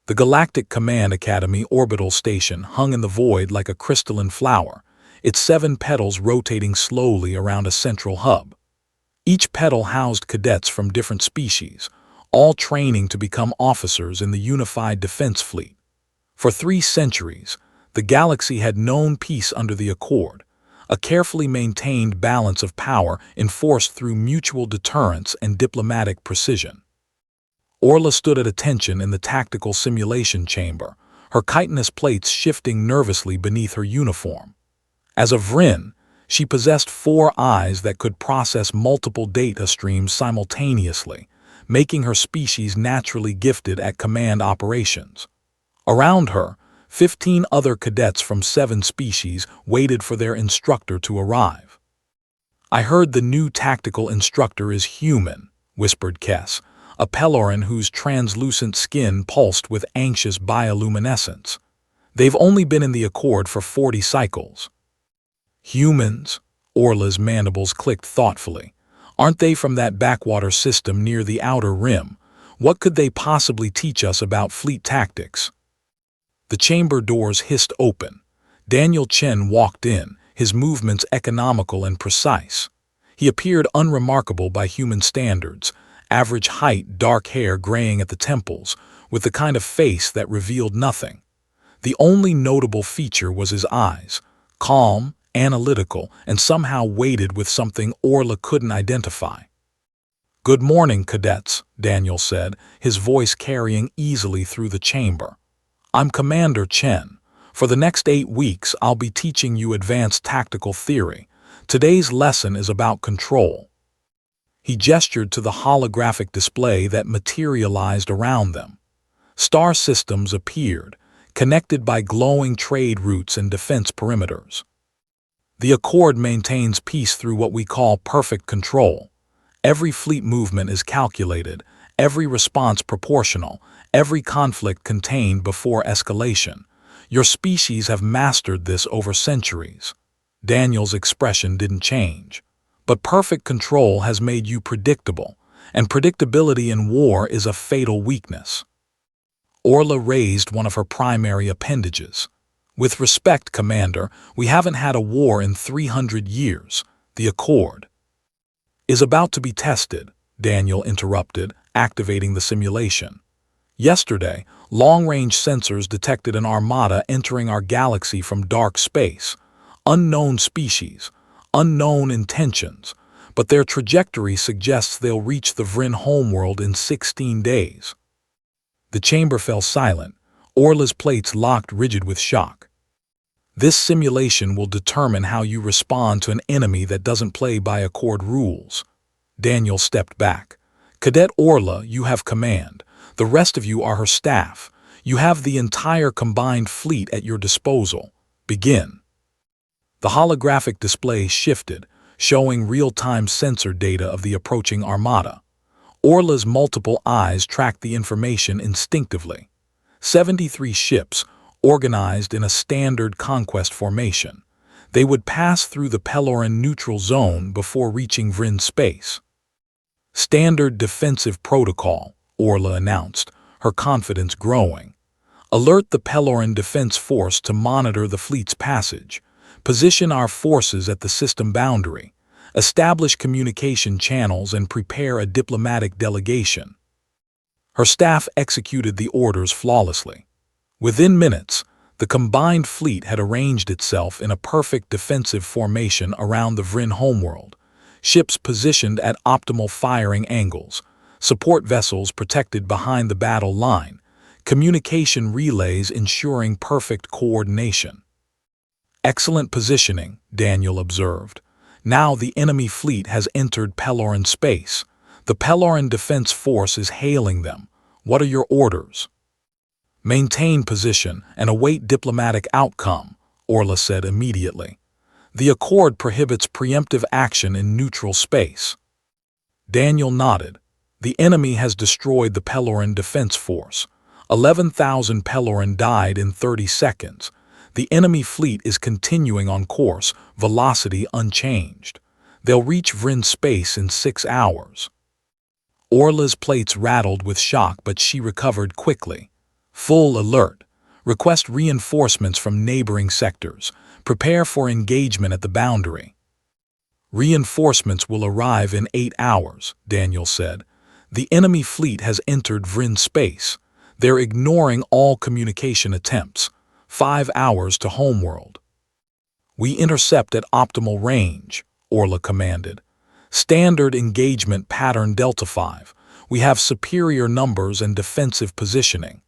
The Galactic Command Academy orbital station hung in the void like a crystalline flower, its 7 petals rotating slowly around a central hub. Each petal housed cadets from different species, all training to become officers in the unified defense fleet. For 3 centuries, the galaxy had known peace under the Accord, a carefully maintained balance of power enforced through mutual deterrence and diplomatic precision. Orla stood at attention in the tactical simulation chamber, her chitinous plates shifting nervously beneath her uniform. As a Vryn, she possessed 4 eyes that could process multiple data streams simultaneously, making her species naturally gifted at command operations. Around her, 15 other cadets from 7 species waited for their instructor to arrive. "I heard the new tactical instructor is human," whispered Kess, a Peloran whose translucent skin pulsed with anxious bioluminescence. "They've only been in the Accord for 40 cycles." "Humans?" Orla's mandibles clicked thoughtfully. "Aren't they from that backwater system near the outer rim? What could they possibly teach us about fleet tactics?" The chamber doors hissed open. Daniel Chen walked in, his movements economical and precise. He appeared unremarkable by human standards, average height, dark hair graying at the temples, with the kind of face that revealed nothing. The only notable feature was his eyes, calm, analytical, and somehow weighted with something Orla couldn't identify. "Good morning, cadets," Daniel said, his voice carrying easily through the chamber. "I'm Commander Chen. For the next 8 weeks, I'll be teaching you advanced tactical theory. Today's lesson is about control." He gestured to the holographic display that materialized around them. Star systems appeared, connected by glowing trade routes and defense perimeters. "The Accord maintains peace through what we call perfect control. Every fleet movement is calculated, every response proportional, every conflict contained before escalation. Your species have mastered this over centuries." Daniel's expression didn't change. "But perfect control has made you predictable, and predictability in war is a fatal weakness." Orla raised one of her primary appendages. "With respect, Commander, we haven't had a war in 300 years. The Accord is about to be tested," Daniel interrupted, activating the simulation. "Yesterday, long-range sensors detected an armada entering our galaxy from dark space. Unknown species, unknown intentions, but their trajectory suggests they'll reach the Vryn homeworld in 16 days. The chamber fell silent, Orla's plates locked rigid with shock. "This simulation will determine how you respond to an enemy that doesn't play by Accord rules." Daniel stepped back. "Cadet Orla, you have command. The rest of you are her staff. You have the entire combined fleet at your disposal. Begin." The holographic display shifted, showing real-time sensor data of the approaching armada. Orla's multiple eyes tracked the information instinctively. 73 ships, organized in a standard conquest formation. They would pass through the Peloran neutral zone before reaching Vryn space. "Standard defensive protocol," Orla announced, her confidence growing. "Alert the Peloran Defense Force to monitor the fleet's passage. Position our forces at the system boundary. Establish communication channels and prepare a diplomatic delegation." Her staff executed the orders flawlessly. Within minutes, the combined fleet had arranged itself in a perfect defensive formation around the Vryn homeworld, ships positioned at optimal firing angles, support vessels protected behind the battle line, communication relays ensuring perfect coordination. "Excellent positioning," Daniel observed. "Now the enemy fleet has entered Peloran space. The Peloran Defense Force is hailing them. What are your orders?" "Maintain position and await diplomatic outcome," Orla said immediately. "The Accord prohibits preemptive action in neutral space." Daniel nodded. "The enemy has destroyed the Peloran Defense Force. 11,000 Peloran died in 30 seconds. The enemy fleet is continuing on course, velocity unchanged. They'll reach Vryn space in 6 hours." Orla's plates rattled with shock, but she recovered quickly. Full alert. Request reinforcements from neighboring sectors. Prepare for engagement at the boundary. Reinforcements will arrive in 8 hours, Daniel said. The enemy fleet has entered Vryn space. They're ignoring all communication attempts. 5 hours to homeworld. We intercept at optimal range, Orla commanded. Standard engagement pattern Delta 5. We have superior numbers and defensive positioning.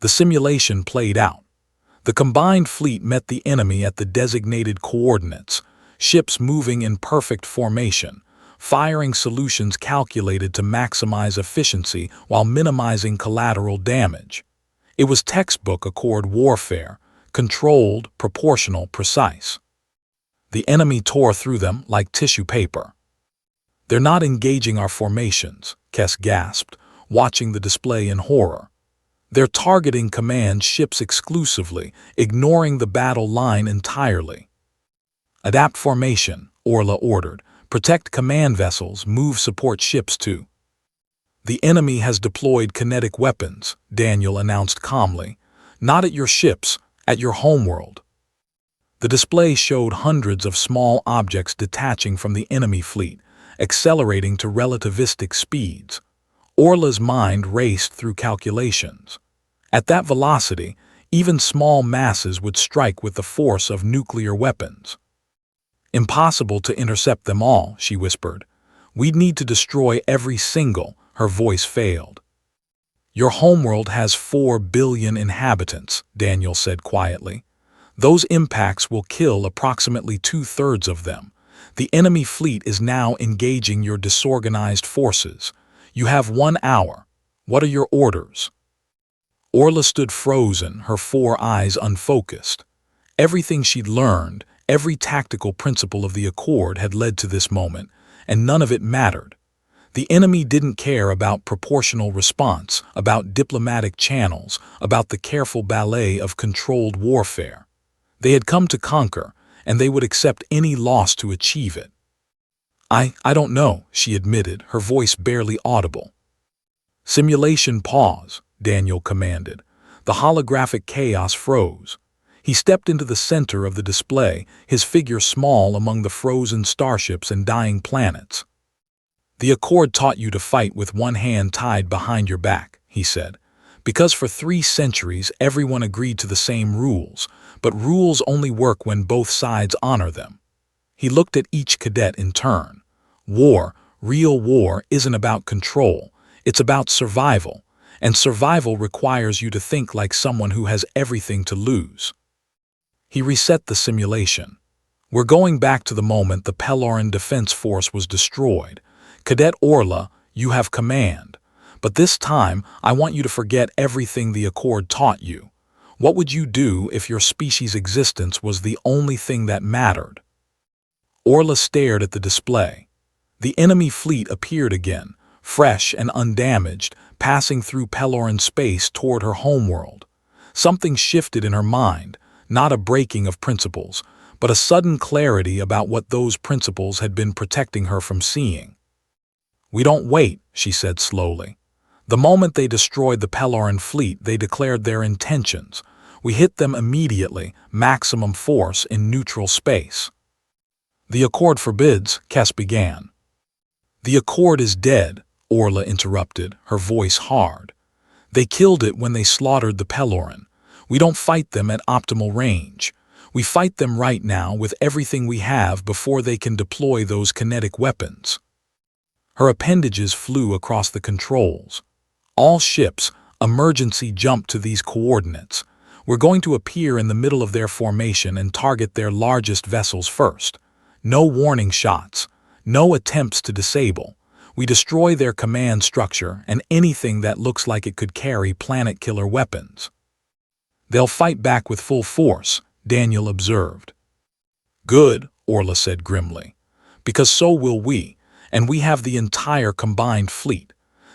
The simulation played out. The combined fleet met the enemy at the designated coordinates, ships moving in perfect formation, firing solutions calculated to maximize efficiency while minimizing collateral damage. It was textbook Accord warfare, controlled, proportional, precise. The enemy tore through them like tissue paper. They're not engaging our formations, Kess gasped, watching the display in horror. They're targeting command ships exclusively, ignoring the battle line entirely. Adapt formation, Orla ordered. Protect command vessels, move support ships too. The enemy has deployed kinetic weapons, Daniel announced calmly. Not at your ships, at your homeworld. The display showed hundreds of small objects detaching from the enemy fleet, accelerating to relativistic speeds. Orla's mind raced through calculations. At that velocity, even small masses would strike with the force of nuclear weapons. Impossible to intercept them all, she whispered. We'd need to destroy every single, her voice failed. Your homeworld has 4 billion inhabitants, Daniel said quietly. Those impacts will kill approximately 2/3 of them. The enemy fleet is now engaging your disorganized forces. You have 1 hour. What are your orders? Orla stood frozen, her 4 eyes unfocused. Everything she'd learned, every tactical principle of the Accord had led to this moment, and none of it mattered. The enemy didn't care about proportional response, about diplomatic channels, about the careful ballet of controlled warfare. They had come to conquer, and they would accept any loss to achieve it. I don't know, she admitted, her voice barely audible. Simulation pause, Daniel commanded. The holographic chaos froze. He stepped into the center of the display, his figure small among the frozen starships and dying planets. The Accord taught you to fight with one hand tied behind your back, he said, because for 3 centuries everyone agreed to the same rules, but rules only work when both sides honor them. He looked at each cadet in turn. War, real war, isn't about control, it's about survival, and survival requires you to think like someone who has everything to lose. He reset the simulation. We're going back to the moment the Peloran Defense Force was destroyed. Cadet Orla, you have command. But this time, I want you to forget everything the Accord taught you. What would you do if your species' existence was the only thing that mattered? Orla stared at the display. The enemy fleet appeared again, fresh and undamaged, passing through Peloran space toward her homeworld. Something shifted in her mind, not a breaking of principles, but a sudden clarity about what those principles had been protecting her from seeing. We don't wait, she said slowly. The moment they destroyed the Peloran fleet, they declared their intentions. We hit them immediately, maximum force in neutral space. The Accord forbids, Kess began. The Accord is dead, Orla interrupted, her voice hard. They killed it when they slaughtered the Peloran. We don't fight them at optimal range. We fight them right now with everything we have before they can deploy those kinetic weapons. Her appendages flew across the controls. All ships, emergency jump to these coordinates. We're going to appear in the middle of their formation and target their largest vessels first. No warning shots. No attempts to disable. We destroy their command structure and anything that looks like it could carry planet-killer weapons. They'll fight back with full force, Daniel observed. Good, Orla said grimly. Because so will we, and we have the entire combined fleet.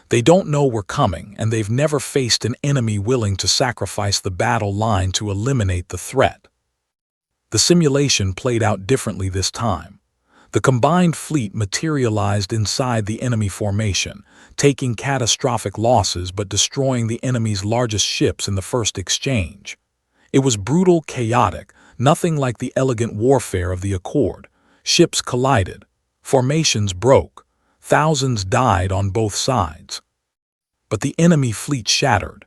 They don't know we're coming, and they've never faced an enemy willing to sacrifice the battle line to eliminate the threat. The simulation played out differently this time. The combined fleet materialized inside the enemy formation, taking catastrophic losses but destroying the enemy's largest ships in the first exchange. It was brutal, chaotic, nothing like the elegant warfare of the Accord. Ships collided. Formations broke. Thousands died on both sides. But the enemy fleet shattered.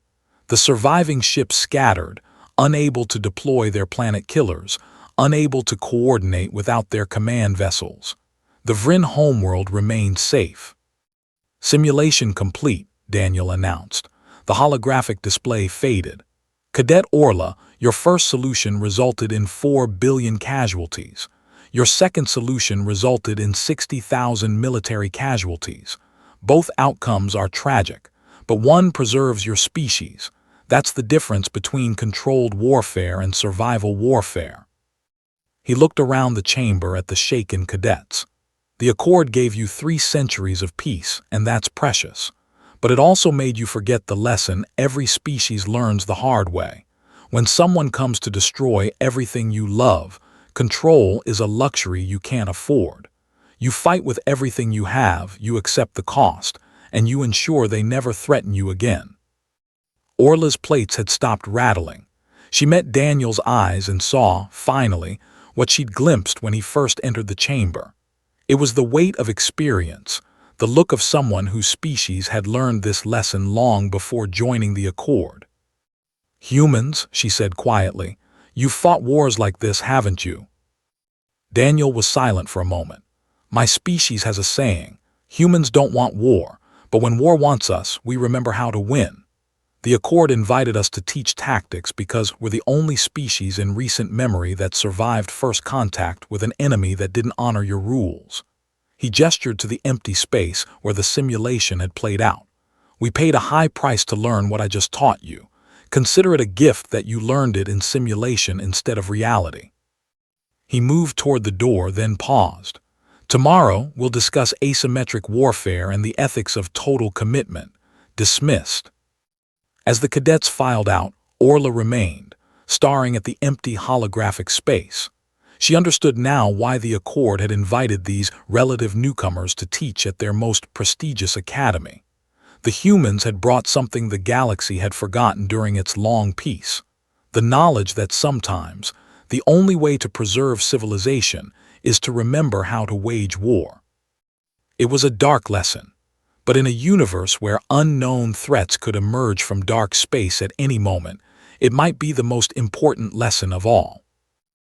The surviving ships scattered, unable to deploy their planet killers, unable to coordinate without their command vessels. The Vryn homeworld remained safe. Simulation complete, Daniel announced. The holographic display faded. Cadet Orla, your first solution resulted in 4 billion casualties. Your second solution resulted in 60,000 military casualties. Both outcomes are tragic, but one preserves your species. That's the difference between controlled warfare and survival warfare. He looked around the chamber at the shaken cadets. The Accord gave you 3 centuries of peace, and that's precious. But it also made you forget the lesson every species learns the hard way. When someone comes to destroy everything you love, control is a luxury you can't afford. You fight with everything you have, you accept the cost, and you ensure they never threaten you again. Orla's plates had stopped rattling. She met Daniel's eyes and saw, finally, what she'd glimpsed when he first entered the chamber. It was the weight of experience, the look of someone whose species had learned this lesson long before joining the Accord. "Humans," she said quietly, "you've fought wars like this, haven't you?" Daniel was silent for a moment. "My species has a saying, humans don't want war, but when war wants us, we remember how to win. The Accord invited us to teach tactics because we're the only species in recent memory that survived first contact with an enemy that didn't honor your rules." He gestured to the empty space where the simulation had played out. "We paid a high price to learn what I just taught you. Consider it a gift that you learned it in simulation instead of reality." He moved toward the door, then paused. "Tomorrow, we'll discuss asymmetric warfare and the ethics of total commitment." Dismissed. As the cadets filed out, Orla remained, staring at the empty holographic space. She understood now why the Accord had invited these relative newcomers to teach at their most prestigious academy. The humans had brought something the galaxy had forgotten during its long peace: the knowledge that sometimes the only way to preserve civilization is to remember how to wage war. It was a dark lesson, but in a universe where unknown threats could emerge from dark space at any moment, it might be the most important lesson of all.